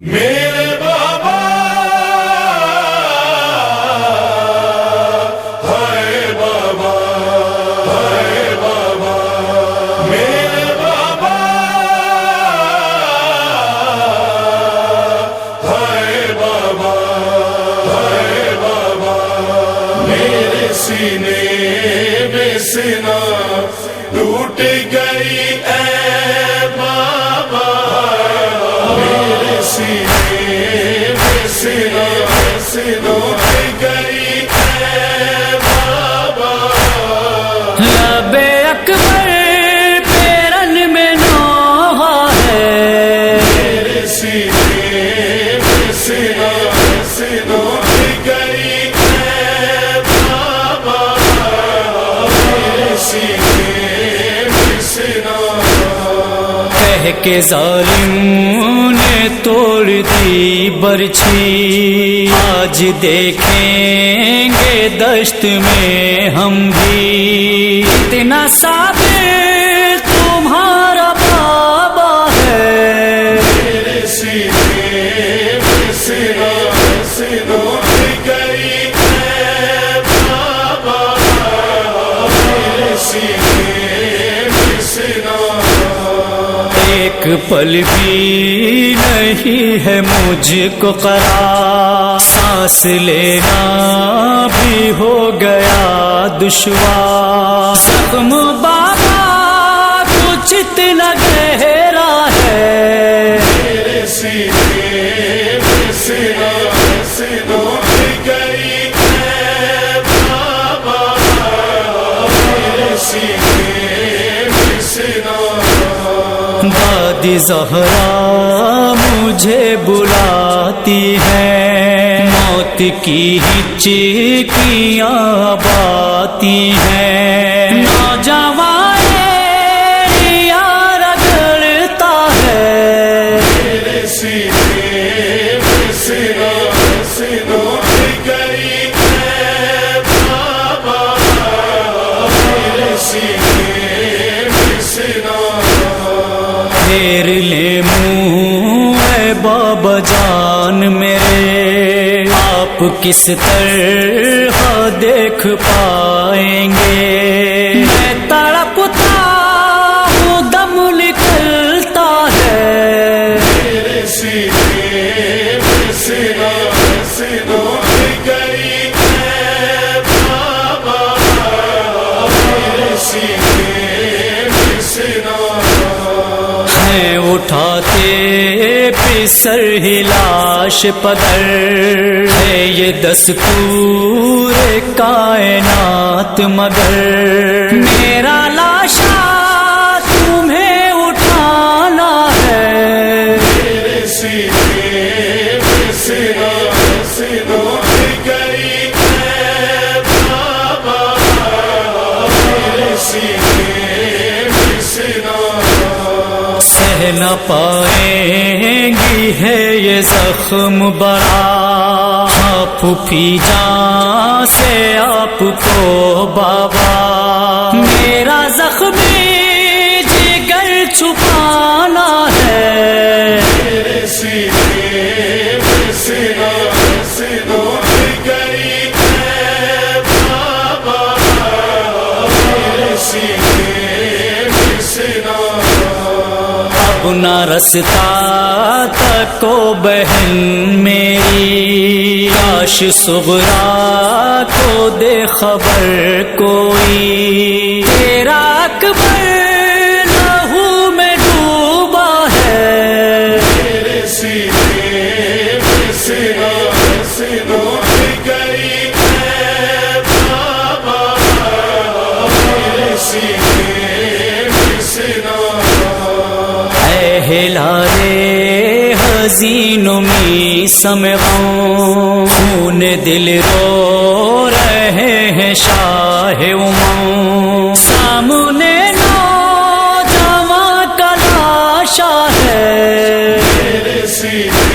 میرے بابا ہائے بابا ہائے بابا میرے بابا ہائے بابا ہائے بابا میرے سینے میں سینا ٹوٹ گئی اے بابا میرے سینے میں سینا ٹوٹ گئی اے بابا لب اکبر پیرن میں نوحہ ہے میرے سینے میں سینا ٹوٹ گئی اے بابا میرے سینے میں سینا کہہ کے ظالم نے توڑ دی برچھی آج دیکھیں گے دشت میں ہم بھی اتنا صابر تمہارا بابا ہے میرے سینے میں سینا ٹوٹ گئی اے بابا میرے سینے میں سینا ایک پل بھی نہیں ہے مجھ کو قرار سانس لینا بھی ہو گیا دشوار زخم بابا کچھ اتنا گہرا ہے میرے سینے میں سینا ٹوٹ گئی اے بابا میرے سینے میں سینا دادی زہرا مجھے بلاتی ہے موت کی چیخیاں باتی ہیں نوجوان یار رگڑتا ہے میرے سینے میں سینا ٹوٹ گئی اے بابا میرے سینے میں سینا پھیر لے منہ اے بابا جان میرے آپ کس طرح دیکھ پائیں گے میں تڑپتا ہوں دم نکلتا ہے میرے سینے میں سینا ٹوٹ گئی اے بابا میرے سینے میں سینا ہیں اٹھاتے پسر ہی لاش پدر ہے یہ دستور کائنات مگر میرا لاشا تمہیں اٹھانا ہے میرے سینے میں سینا ٹوٹ گئی اے بابا میرے سینے میں سینا سہ نہ پائیں گی ہے یہ زخم بڑا آپ پھوپھی جان سے آپ کو بابا میرا زخمی جگر چھپانا ہے میرے سینے میں سینا ٹوٹ گئی اے بابا میرے سینے میں سینا اب نہ رستا تک کو بہن میری کاش صغرا کو دے خبر کوئی تیرا اکبر لہو میں ڈوبا ہے میرے سینے میں سینا ٹوٹ گئی اے بابا میرے سینے میں سینا ہلارے حزین می سمغوں خون دل رو رہے ہیں شاہ اماں سامنے نوجوان کا لاشا ہے میرے سینے